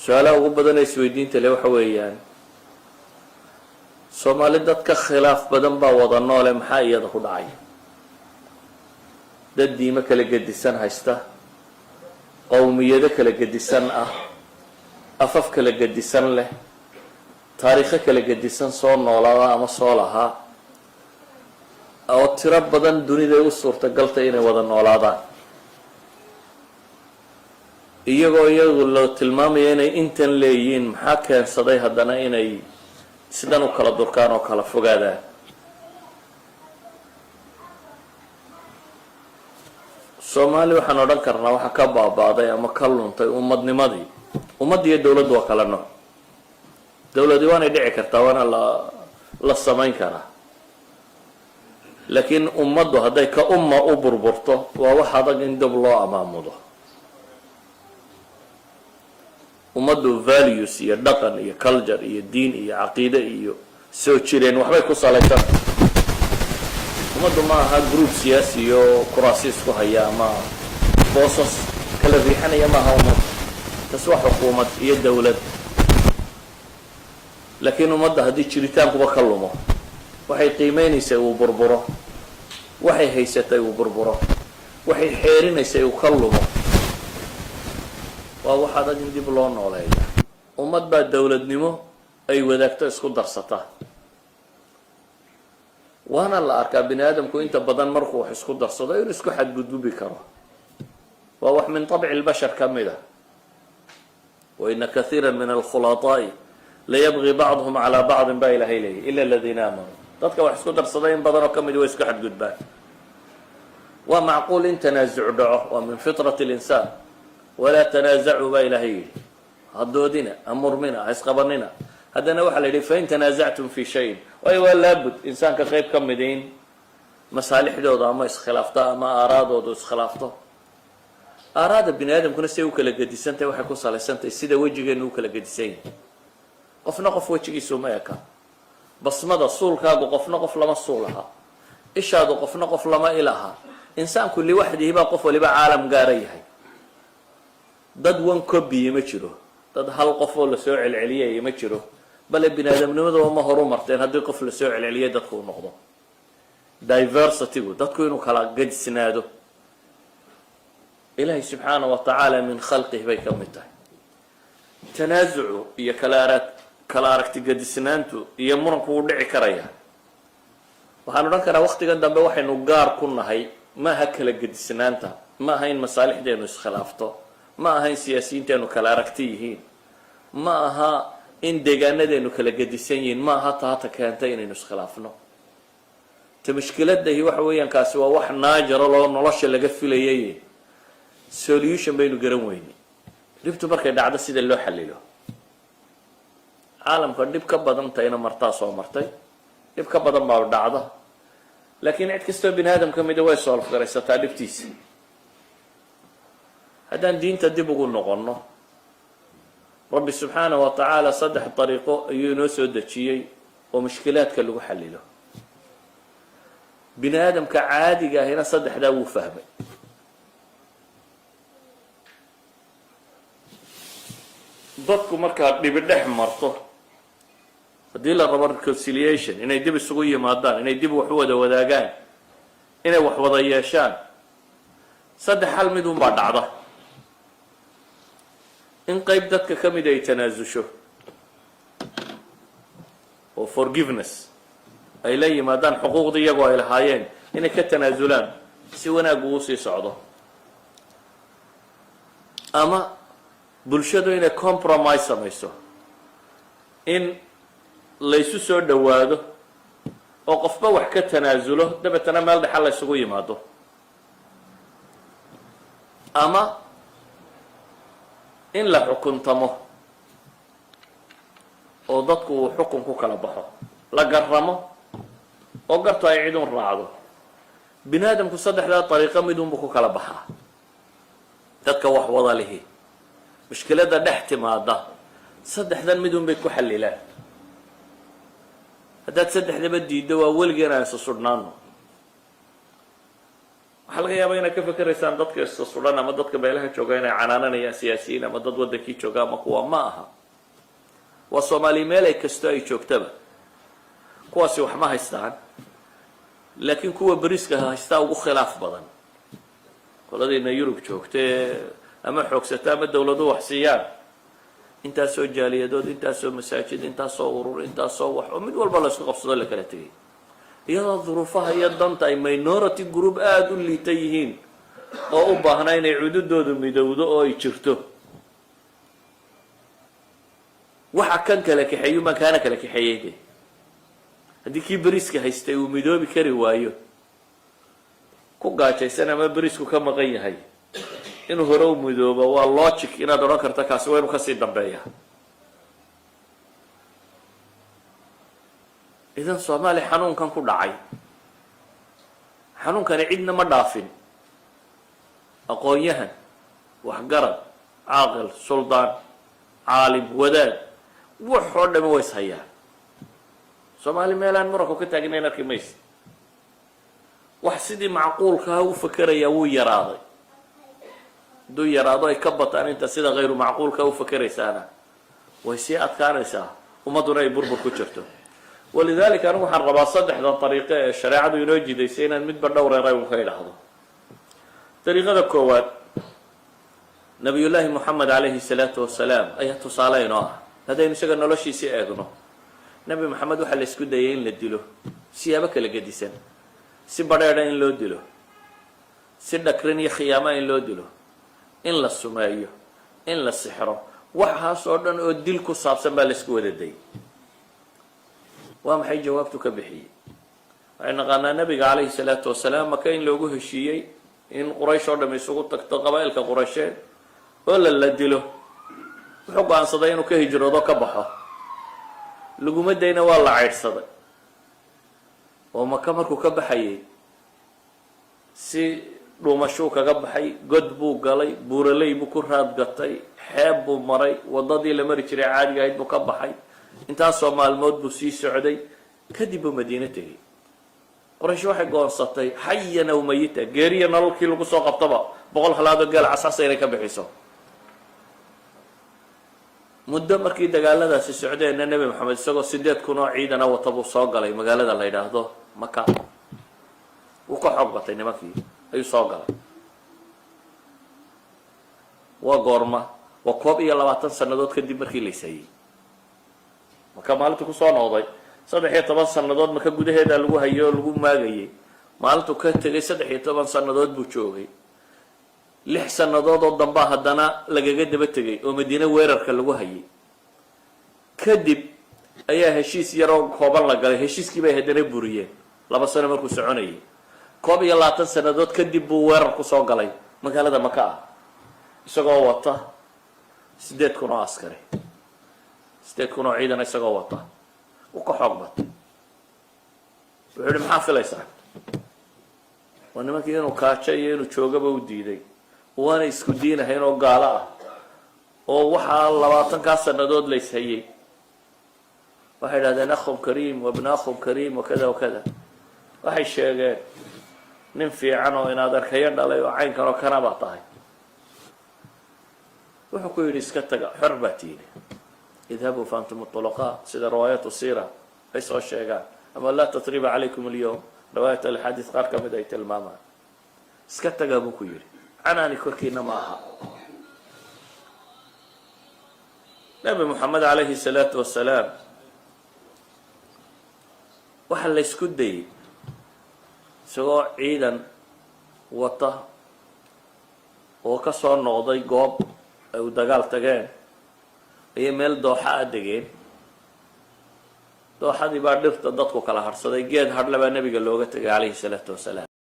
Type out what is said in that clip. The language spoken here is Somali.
su-aalaha ugu badan ee isweydiinta le waxa weeyaan soomaali dadka khilaaf badan baa wada noole maxaa iyada ku dhacay dad diimo kala gedisan haysta qowmiyado kala gedisan ah afaf kala gedisan leh taariikho kala gedisan soo noolaada ama soo lahaa oo tiro badan dunida u suurtagalta inay wada noolaadaan iyagoo iyagu loo tilmaamaya inay intan leeyihiin maxaa keensaday haddana inay sidan u kala durkaan oo kala fogaadaan soomaali waxaan odhan karnaa waxa ka baaba'day ama ka luntay ummadnimadii ummad iyo dowladdu waa kala nooc dowladii waanay dhici kartaa waana la samayn karaa laakiin ummaddu hadday ka umma u burburto waa wax adag in dib loo amaamudo ummaddu values iyo dhaqan iyo culture iyo diin iyo caqiide iyo soo jireen waxbay ku salaysan ummaddu ma aha group siyaasi iyo kuraasi isku haya ama boosas kala riixanaya ma aha ummad tas waa xukuumad iyo dowlad laakiin ummadda haddii jiritaankuba ka lumo waxay qiimeynaysaa uu burburo waxay haysatay uu burburo waxay xeerinaysay uu ka lumo waa wax adag in dib loo nooleeya ummad baa dowladnimo ay wadaagto isku darsata waana la arkaa bini aadamku inta badan markuu wax isku darsado inuu isku xadgudgubi karo waa wax min طabci اlbashar ka mid a waina kaiira min alkhulaطaa'i layabغi bacduhum calىa bacdin baa ilahay leeyahy ila aladiina aamanuu dadka wax isku darsaday in badanoo ka mid way isku xadgudbaan waa macquul in tanaasuc dhaco waa min fiطraة اlinsaan walaa tanaasacuu baa ilaahay yidhi hadoodina amurmina ha isqabanina haddana waxaa la yidhi fain tanaasactum fi shayin waayo waa laabud insaanka qayb ka mid in masaalixdooda ama iskhilaafto ama aaraadoodu iskhilaafto aaraada bini aadamkuna siday u kala gedisantahay waxay ku salaysantahay sida wejigeenu u kala gedisan yahay qofna qof wejigiisu ma eka basmada suulkaagu qofna qof lama suul aha ishaadu qofna qof lama ilaha insaanku liwaxdihi baa qof waliba caalam gaara yahay dad wan kobiye ma jiro dad hal qof oo lasoo celceliyaya ma jiro bale bini aadamnimadaba ma horu marteen haddii qof lasoo celceliyay dadku u noqdo diversitygu dadku inuu kala gedisnaado ilaahay subxaana wa tacaala min khalqihi bay ka mid tahay tanaasucu iyo kala aragti gedisnaantu iyo muranku wuu dhici karaya waxaan odhan karaa waktigan dambe waxaynu gaar ku nahay ma aha kala gedisnaanta ma aha in masaalixdeenu iskhilaafto ma aha in siyaasiyiinteenu kala aragti yihiin ma aha in deegaanadeenu kala gedisan yihiin ma aha taata keentay inaynu iskhilaafno ta mushkiladahi waxa weeyaan kaasi waa wax naajaro loo nolosha laga filayay solution baynu garan weynay dhibtu markay dhacdo sida loo xalilo caalamka dhib ka badan tayna martaa soo martay dhib ka badan baa dhacda laakiin cid kastoo bini aadam ka mida way solve garaysataa dhibtiisa haddaan diinta dib ugu noqonno rabbi subxaana wa tacaala 3 dariiqo ayuu inoo soo dejiyey oo mushkilaadka lagu xalilo bini aadamka caadiga ahina 3daa wuu fahmay dadku markaa dhibi dhex marto haddii la rabo reconciliation inay dib isugu yimaadaan inay dib wax u wada wadaagaan inay wax wada yeeshaan 3 hal mid unbaa dhacda in qayb dadka ka mid ay tanaasusho oo forgiveness ay la yimaadaan xuquuqda iyagoo ay lahaayeen inay ka tanaasulaan si wanaag uu sii socdo ama bulshadu inay compromise samayso in laysu soo dhowaado oo qofba wax ka tanaasulo dabeetana meel dhexa la isugu yimaado ama in la xukuntamo oo dadku uu xukun ku kala baxo la garamo oo garto ay cid un raacdo bini aadamku 3daa dariiqo midunbu ku kala baxaa dadka wax wada lihi mushkilada dhex timaada 3dan midun bay ku xalilaan haddaad 3daba diiddo waa weligeen aan isu sudhnaano waxaa laga yaabaa inaad ka fikeraysaan dadka iska sudan ama dadka meelaha jooga inay canaananayaan siyaasiyiin ama dad waddankii jooga ama kuwa ma aha. waa soomaali meel ay kasto ay joogtaba, kuwaasi wax ma haystaan, laakiin kuwa beriska haystaa ugu khilaaf badan. qoladayna yurub joogtee ama xoogsata ama dawladu wax siiyaan, intaasoo jaaliyadood, intaasoo masaajid, intaasoo urur, intaasoo wax oo mid walba la isku qabsado la kala tegay, iyadoo duruufaha iyo danta ay minority group aada u liita yihiin oo u baahnaa inay cududoodu midowdo oo ay jirto. waxa kan kala kaxeeyo ma kaana kala kaxeeyay. haddii kii beriska haystay uu midoobi kari waayo, ku gaajaysan ama berisku ka maqan yahay, inuu hore u midoobo waa logic inaad odhan karta kaasi waa inuu kasii dambeeya. idan soomaali xanuunkan ku dhacay, xanuunkani cidna ma dhaafin. aqoon-yahan, waxgarad, caaqil, suldaan, caalim, wadaad, waxoo dhami way is hayaan. soomaali meelaan muranku ka taagnayn arki maysa. wax sidii macquulkaa u fakerayaa wuu yaraaday. hadduu yaraado ay ka bataan inta sida hayru macquulka u fakeraysaana way sii adkaanaysaa, ummadduna ay burbur ku jirto. walidaalika anigu waxaan rabaa saddexda dariiqo ee shareecadu inoo jidaysay inaan midba dhowreeray uu ka idhaahdo. dariiqada koowaad, nabiyullaahi moxamed calayhi salaatu wasalaam ayaa tusaale inoo ah. haddaynu isaga noloshiisii eegno, nebi moxamed waxaa la isku dayay in la dilo siyaabo kala gedisan. si badheedha in loo dilo, si dhakrin iyo khiyaama in loo dilo, in la sumeeyo, in la sixro, waxaas oo dhan oo dil ku saabsan baa la isku wada dayay. waa maxay jawaabtu ka bixiyey? waxay naqaanaa nabiga calayhi salaatu wasalaam maka in loogu heshiiyey in quraysh oo dham isugu tagto qabaa'ilka quraysheed oo la dilo. wuxuu go-aansaday inuu ka hijroodo ka baxo. laguma dayna waa la ceydhsaday oo maka markuu ka baxayay si dhuumashuu kaga baxay, god buu galay, buuraley buu ku raadgatay, xeeb buu maray, waddadii la mari jiray caadiga ahayd buu ka baxay. intaasoo maalmood buu sii socday, kadib buu madiine tegay. qoraysh waxay goonsatay xayan aw mayita, geeriya nololkii lagu soo qabtaba 100 halaadoo geel casasa inay ka bixiso. muddo markii dagaaladaasi socdeenna nebi moxamed isagoo 8,000 oo ciidana wata buu soo galay magaalada la yidhaahdo maka. wuu ka xoog batay nimankii, ayuu soo galay. waa goorma? waa 21 sannadood kadib markii la isayey. maka maalintu kusoo noqday 13 sannadood maka gudaheeda lagu hayo oo lagu maagayay. maalintu ka tegay 13 sannadood buu joogay. 6 sannadood oo dambaa haddana lagaga daba tegay oo madiine weerarka lagu hayay. kadib ayaa heshiis yaroo kooban la galay. heshiiskii bay haddana buriyeen 2 sano markuu soconayay. 21 sannadood kadib buu weerar ku soo galay magaalada maka ah isagoo wata 8,000 oo askari, 8,000 oo ciidan isagoo wata. wuu ka xoog batay. wuxuu yihi maxaa filaysaa? waa nimankii inuu kaajo iyo inuu joogaba u diiday, waana isku diinahayn oo gaalo ah oo waxaa 20 sannadood la ishayay. waxay idhahdeen akhun kariim wabna akhun kariim wakada wakada. waxay sheegeen nin fiican oo inaad arkayo dhalay oo caynkan oo kana baa tahay. wuxuu ku yidhi iska taga, xor baa tiini, idhabuu fa antum طulaqaa, sida riwaayaat siira ay soo sheegaan, ama laa tatriba calaykum alyawm, riwaayat alxadiid qaar ka mid ay tilmaamaan. iska taga buu ku yidhi, canaani korkiina ma aha. nabi moxamed calayhi salaatu wasalaam waxaa la isku dayay isagoo ciidan wata oo ka soo noqday goob ay u dagaal tageen ayay meel dooxa a degeen. dooxadii baa dhirta dadku kala harhsaday, geed hadhle baa nebiga looga tegay calayhi salaatu wasalaam.